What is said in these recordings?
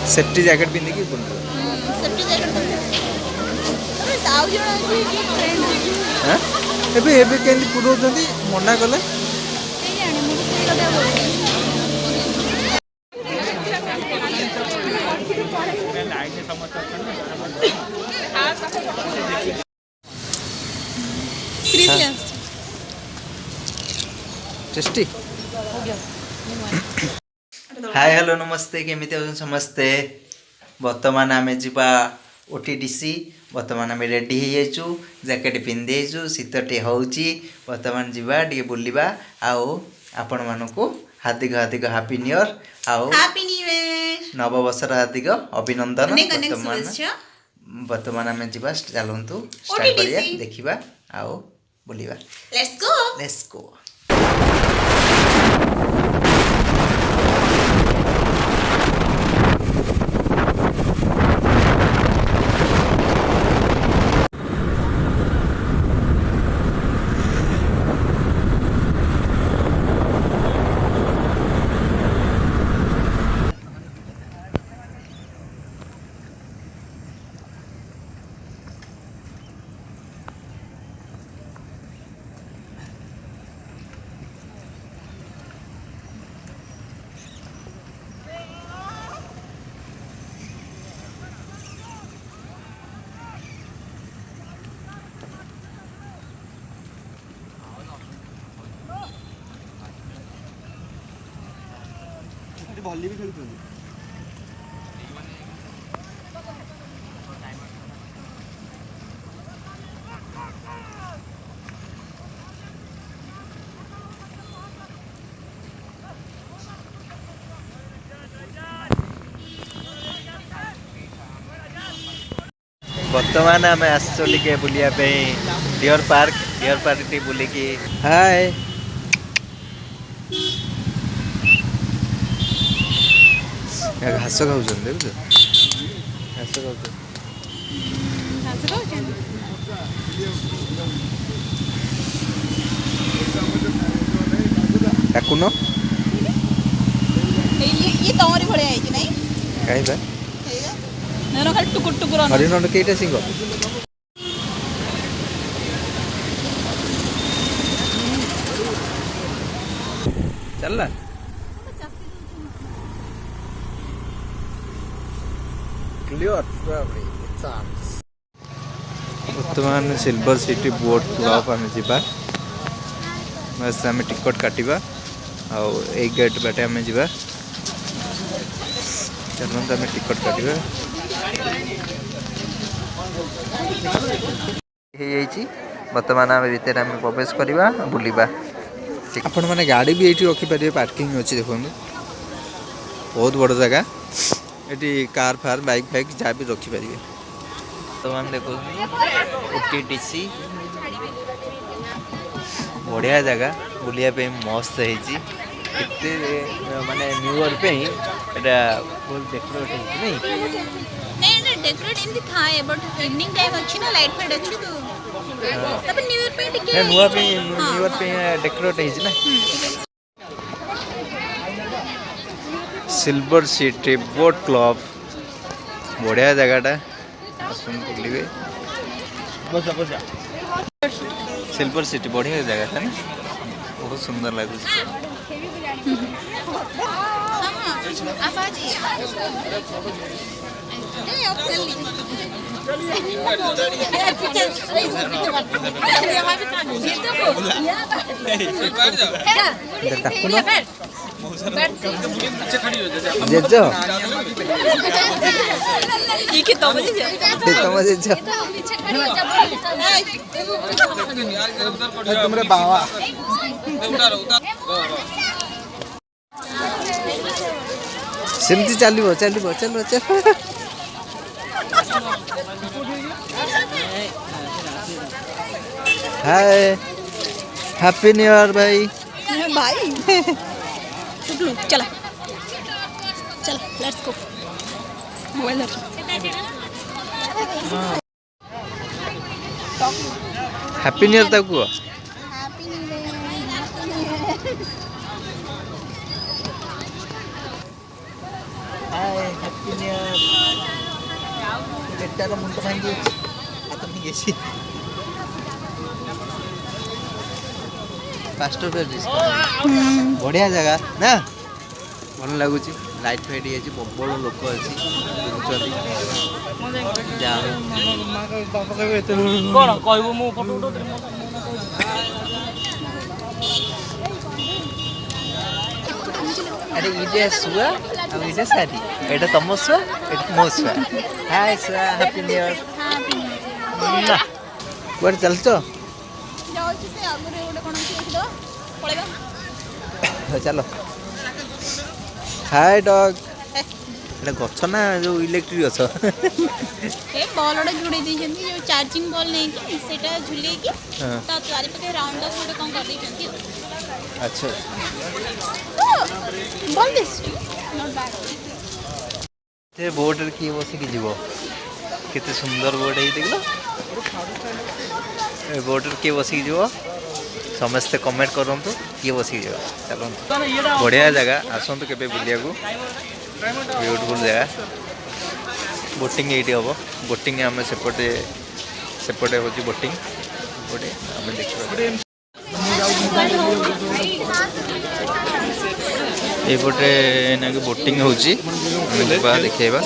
Safety jacket पिंधिकी बुल safety jacket अरे साउ जण अछि कि फ्रेंड हां एबे केंदी पुरोजंती मना कले ए जानी मु से कथा बोल टेस्टी हाय हेलो नमस्ते केमिति अछन समस्ते वर्तमान आमे जिबा ओटीडीसी वर्तमान आमे रेडी हे जाइछु जैकेट पिंधे जाइछु शीतटे होउची वर्तमान जिबा डी बुलिबा आओ आपण मानको हार्दिक हार्दिक हैप्पी न्यू ईयर आओ हैप्पी न्यू ईयर नव वर्षर हार्दिक अभिनंदन वर्तमान वर्तमान आमे जिबा चलंतु स्टार्ट करिया देखिबा आओ बुलिबा लेट्स गो भली भी खेलते वर्तमान आम आसो टे बुलिया डियर पार्क टी बुलिकी हाय घास खाऊ बुझ घास खाऊ डाकुन ये तमरी भलिया है कि नहीं काई बा ननो खाली टुकुर टुकुर हरिण केटा सिंह चलला वर्तमान सिल्वर सिटी बोट क्लब आम जा बस आम टिकट काटिबा ए गेट बाटे आम जा चलते आम टिकट काटिबा वर्तमान आम भीतर आम प्रवेश करवा बुलवा आपण मैंने गाड़ी भी ये रखिपारे पार्किंग अच्छी देखो बहुत बड़ जगह ये कार फार बाइक फाइक जहाँ भी रखिपारे तो मैंने देखो ओटीडीसी बढ़िया जगह बुलिया मस्त है माने न्यू ईयर पे फुल डेकोरेट है नहीं डेकोरेट इनती थाए बट इवनिंग टाइम अच्छी ना लाइट फाइट अच्छी तो तब न्यू ईयर पे टिके न्यू ईयर पे डेकोरेट है ना सिल्वर सिटी बोट क्लब बढ़िया जगहटा आसन बुलिबे सिल्वर सिटी बढ़िया जगह था ना बहुत सुंदर लगे तुमरे बावा सेमती चलो चलो चलो चलो हाय हैप्पी न्यू ईयर भाई भाई चला चला let's go mobile happy new year तक हाय हैप्पी न्यू ईयर ଏଟାର ମୁଣ୍ଡ ଭାଙ୍ଗି ଅଛି ହାତ ଭାଙ୍ଗିଛି ପାଷ୍ଟର ବଢ଼ିଆ ଜାଗା ନା ଭଲ ଲାଗୁଛି ଲାଇଟ୍ ଫାଇଟ୍ ହେଇଛି ପ୍ରବଳ ଲୋକ ଅଛି ବୁଲୁଛନ୍ତି ଯାହା କ'ଣ କହିବୁ ମୁଁ ଫଟୋ ଉଠଉଥିଲି ଆରେ ଇଟା ଶୁଆ ଆଉ ଇଟା ଶାଢ଼ୀ ଏଇଟା ତମ ଶୁଆ ଏଇଟା ମୋ ଶୁଆ ହାଏ ଶୁଆ ହାପି ନ୍ୟୁ ଇୟର କୁଆଡ଼େ ଚାଲୁଛ ଚାଲ ହାଏ ଡଗ୍ ଏଇଟା ଗଛ ନା ଯୋଉ ଇଲେକ୍ଟ୍ରିକ୍ ଗଛ ଏ ବଲ୍ ଗୋଟେ ଯୋଡ଼େଇ ଦେଇଛନ୍ତି ଯୋଉ ଚାର୍ଜିଂ ବଲ୍ ନେଇକି ସେଇଟା ଝୁଲେଇକି ତା ଚାରିପାଖେ ରାଉଣ୍ଡ ଅଫ୍ ଗୋଟେ କ'ଣ କରିଦେଇଛନ୍ତି ଆଚ୍ଛା ଭଲ ଦିଶୁଛି ନଟ୍ ବ୍ୟାଡ୍ ସେ ବୋଟ୍ରେ କିଏ ବସିକି ଯିବ କେତେ ସୁନ୍ଦର ବୋଟ୍ ହେଇ ଦେଖିଲ ଏ ବୋଟ୍ରେ କିଏ ବସିକି ଯିବ ସମସ୍ତେ କମେଣ୍ଟ କରନ୍ତୁ କିଏ ବସିକି ଯିବ ଚାଲନ୍ତୁ ବଢ଼ିଆ ଜାଗା ଆସନ୍ତୁ କେବେ ବୁଲିବାକୁ ବ୍ୟୁଟିଫୁଲ୍ ଜାଗା ବୋଟିଂ ଏଇଠି ହେବ ବୋଟିଂ ଆମେ ସେପଟେ ହେଉଛି ବୋଟିଂ ଏପଟେ ଆମେ ଦେଖିବା ଏଇପଟେ ନାକି ବୋଟିଂ ହେଉଛି ଆମେ ଯିବା ଦେଖେଇବା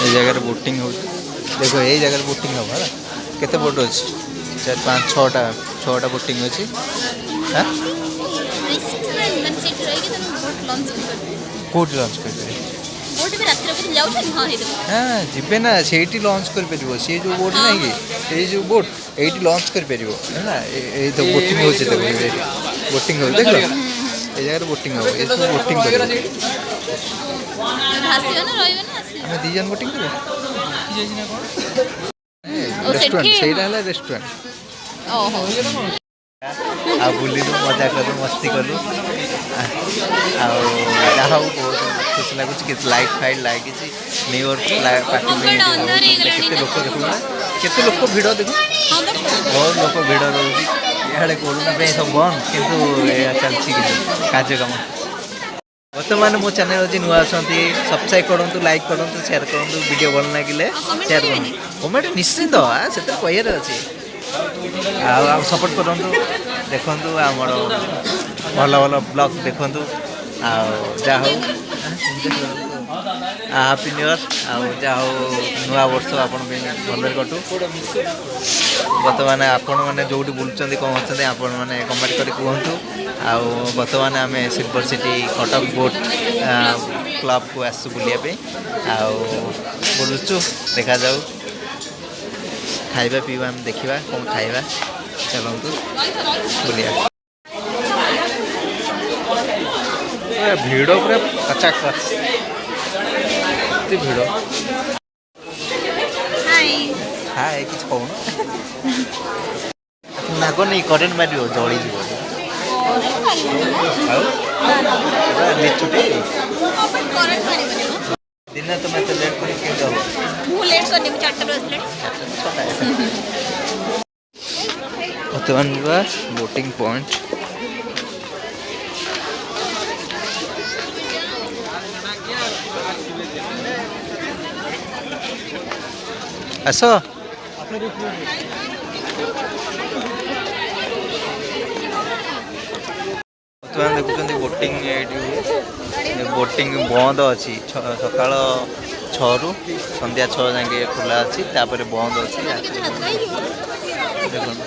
এই জায়গার ବୋଟିଂ ହେଉଛି ଦେଖ ଏଇ ଜାଗାରେ ବୋଟିଂ ହେବ ହେଲା କେତେ ବୋଟ୍ ଅଛି 4 5 6ଟା ବୋଟିଂ ଅଛି କେଉଁଠି ଲଞ୍ଚ କରିପାରିବେ ହଁ ଯିବେ ନା ସେଇଠି ଲଞ୍ଚ କରିପାରିବ ସିଏ ଯେଉଁ ବୋଟ୍ ନାହିଁ କି ଏଇ ଯେଉଁ ବୋଟ୍ ଏଇଠି ଲଞ୍ଚ କରିପାରିବ ହେଲା ଏଇ ତ ବୋଟିଂ ହେଉଛି ଦେଖ ବୋଟିଂ ହେଉଛି ଦେଖିଲ এই জায়গায় ବୋଟିଂ ହେବ ଏସବୁ ବୋଟିଂ କରିବ ଆମେ ଦୁଇ ଜଣ ବୋଟିଂ କରିବା ରେଷ୍ଟୁରାଣ୍ଟ ସେଇଟା ହେଲା ରେଷ୍ଟୁରାଣ୍ଟ ଆଉ ବୁଲିଲୁ ମଜା କଲୁ ମସ୍ତି କଲୁ ଆଉ ଯାହା ହଉ ବହୁତ ଖୁସି ଲାଗୁଛି କେତେ ଲାଇଟ୍ ଫାଇଟ୍ ଲାଗିଛି ନ୍ୟୁ ଇୟର ପାର୍ଟି କେତେ ଲୋକ ଦେଖୁ କେତେ ଲୋକ ଭିଡ଼ ଦେଖୁ ବହୁତ ଲୋକ ଭିଡ଼ ରହୁଛି ଇଆଡ଼େ କରୋନା ପାଇଁ ସବୁ ବନ୍ଦ କିନ୍ତୁ ଏହା ଚାଲିଛି କାର୍ଯ୍ୟକ୍ରମ ବର୍ତ୍ତମାନ ମୋ ଚ୍ୟାନେଲ୍ ଅଛି ନୂଆ ଅଛନ୍ତି ସବସ୍କ୍ରାଇବ୍ କରନ୍ତୁ ଲାଇକ୍ କରନ୍ତୁ ସେୟାର କରନ୍ତୁ ଭିଡ଼ିଓ ଭଲ ଲାଗିଲେ ସେୟାର କରନ୍ତୁ କମେଣ୍ଟ ନିଶ୍ଚିତ ସେଥିରେ କହିବାର ଅଛି ଆଉ ସପୋର୍ଟ କରନ୍ତୁ ଦେଖନ୍ତୁ ଆମର ଭଲ ଭଲ ବ୍ଲଗ୍ ଦେଖନ୍ତୁ ଆଉ ଯାହା ହଉ ହାପି ନ୍ୟୁ ଇୟର ଆଉ ଯାହା ହଉ ନୂଆ ବର୍ଷ ଆପଣ ପାଇଁ ଭଲରେ କଟୁ ବର୍ତ୍ତମାନ ଆପଣମାନେ ଯେଉଁଠି ବୁଲୁଛନ୍ତି କ'ଣ ଅଛନ୍ତି ଆପଣମାନେ କମେଣ୍ଟ କରି କୁହନ୍ତୁ ଆଉ ବର୍ତ୍ତମାନ ଆମେ ସିଲଭର ସିଟି କଟକ ବୋଟ୍ କ୍ଲବ୍କୁ ଆସିଛୁ ବୁଲିବା ପାଇଁ ଆଉ ବୁଲୁଛୁ ଦେଖାଯାଉ ଖାଇବା ପିଇବା ଆମେ ଦେଖିବା କ'ଣ ଖାଇବା ଚାଲନ୍ତୁ ବୁଲିବା ଭିଡ଼ ପୁରା କଚାକ ଏତେ ଭିଡ଼ ହାଏ କିଛି କହୁନ ନାଗ ନେଇ କରେଣ୍ଟ ମାରିବ ଜଳିଯିବ ଆଉ ଲିଚୁଟେ ଦିନ ତୁମେ ଏତେ ଲେଟ୍ କରି କେମିତି ହେବ ମୁଁ ଲେଟ୍ କରିନି ମୁଁ 4ଟାରୁ ଆସିଲାଣି ବର୍ତ୍ତମାନ ଯିବା ବୋଟିଂ ପଏଣ୍ଟ ଆସ ବର୍ତ୍ତମାନ ଦେଖୁଛନ୍ତି ବୋଟିଂ ଏଇଠି ବୋଟିଂ ବନ୍ଦ ଅଛି ସକାଳ 6ରୁ ସନ୍ଧ୍ୟା 6 ଯାକେ ଖୋଲା ଅଛି ତାପରେ ବନ୍ଦ ଅଛି ଦେଖନ୍ତୁ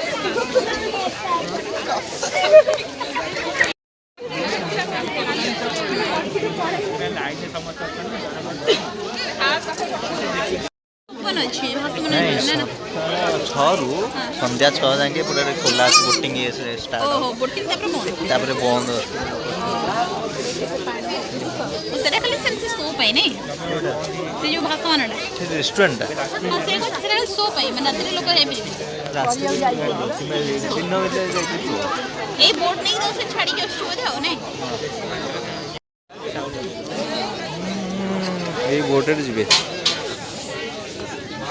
ଛଅରୁ ସନ୍ଧ୍ୟା 6 ଯାକେ ପୁରା ଖୋଲା ଅଛି ବୋଟିଂ ଷ୍ଟାର୍ଟ ତାପରେ ବନ୍ଦ ଅଛି ସେଟା ଖାଲି ସେମିତି ଶୋ ପାଇଁ ନାଇଁ ସେ ଯୋଉ ଭାସମାନଟା ରେଷ୍ଟୁରାଣ୍ଟଟା ସେଟା ଶୋ ପାଇଁ ମାନେ ରାତିରେ ଲୋକ ଯାଇପାରିବେ ଦିନ ଭିତରେ ଏଇ ବୋଟ୍ ନେଇକି ତାକୁ ସେ ଛାଡ଼ିକି ଆସୁଛୁ ବୋଧେ ଆଉ ନାଇଁ ଏଇ ବୋଟ୍ରେ ଯିବେ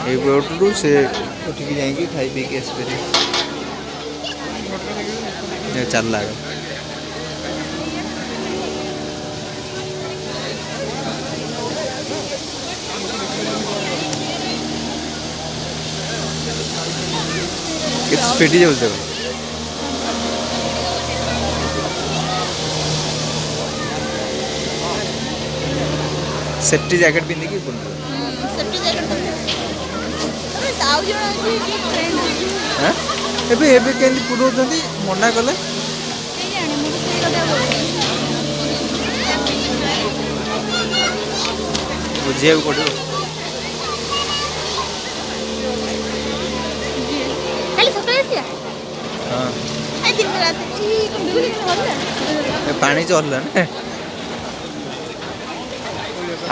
ଏଇ ବୋଟ୍ରୁ ସେ ଉଠିକି ଯାଇକି ଖାଇ ପିଇକି ଆସିପାରିବେ चलला किती स्पीड जाऊ देखो सेफ्टी जैकेट पिंधिकी सेफ्टी जैकेट अरे साउ जण अछि कि फ्रेंड हाँ एबे एबे केंदी पुरोचंदी मना कले के जाने मु तो सेही कथा बोलली बुझिया पड़ो खाली सकाळी आसिया हाँ आई दिन रात ई कोन दुगली होला पानी चलला ना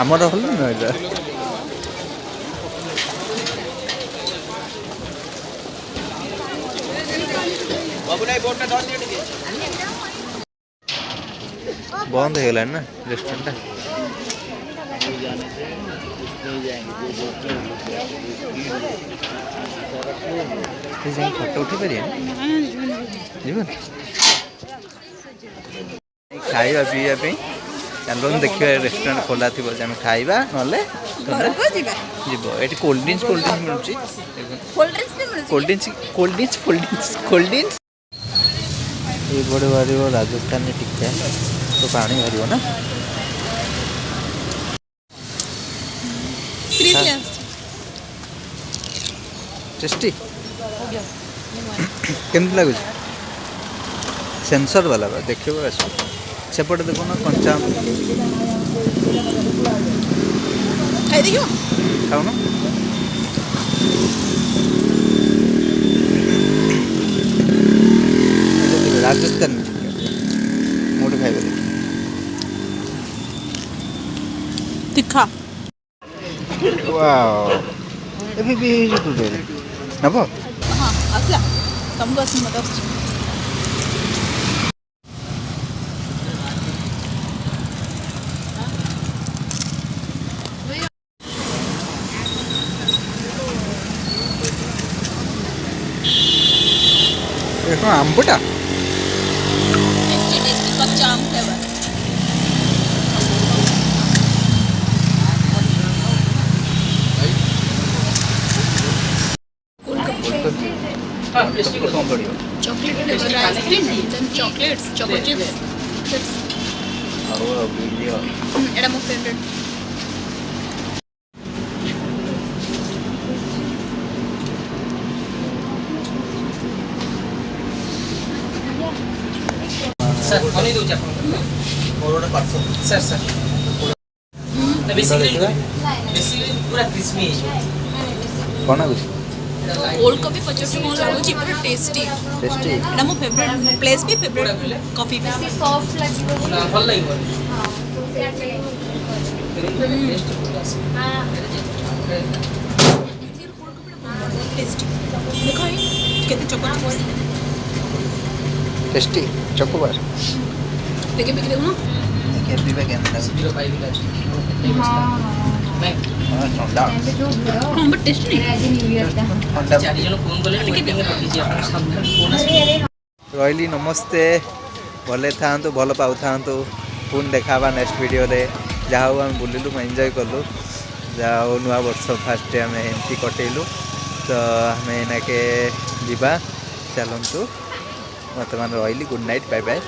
आमर हल ना एटा बंद हो गला ना रेस्टोरेंट फोटो उठी पारे जीवन खाଇବା ପିଇବା चलो देखिए रेस्टोरेंट खोला थी आम खाଇବା ना जीव ये कोल्ड ड्रिंक्स मिलूँ कोल्ड ड्रिंक्स ये बड़े बारी राजस्थानी टिक्का तो पानी भर ना टेस्टी केमती लगुच सेंसर वाला देखिए आस सेपटे देखो ना कंचा खाओ ना राजस्थान मोटे खाइबे तीखा वाओ एबे भी तो दे नबो हां आसला तुमको असं मत देखो आंबटा टेस्टी कच्चा आम flavour chocolate flavour ice cream then chocolates choco chips एटा मो फेवरेट सर हनी दो चाप मोर गोटे पार्सल सर सर बेसिकली पूरा क्रिस्पी है कौन है कोल्ड कॉफी पचोटी मोर लागुची पूरा टेस्टी टेस्टी एटा मो फेवरेट प्लेस भी फेवरेट कॉफी भी सॉफ्ट लगी ना भल लागिबो टेस्टी देखो केते चॉको चिप्स टेस्टी चॉकोबार देखे भी देखो ना के पीबे केन जीरो पाई भी हां ठंडा हां बट टेस्टी ठंडा चारि जन फोन कले वेटिंग रे रखी छी अपन सामने फोन आसी रोहिली नमस्ते भले थांतु भल पाऊ थांतु पुन देखाबा नेक्स्ट वीडियो रे जाऊ हम बुलिलु एंजॉय करलु जाऊ नुआ वर्ष फास्ट डे हमें एमती कटेलु तो हमें एनाके जीवा चलंतु वर्तमान रोहिली गुड नाइट बाय बाय।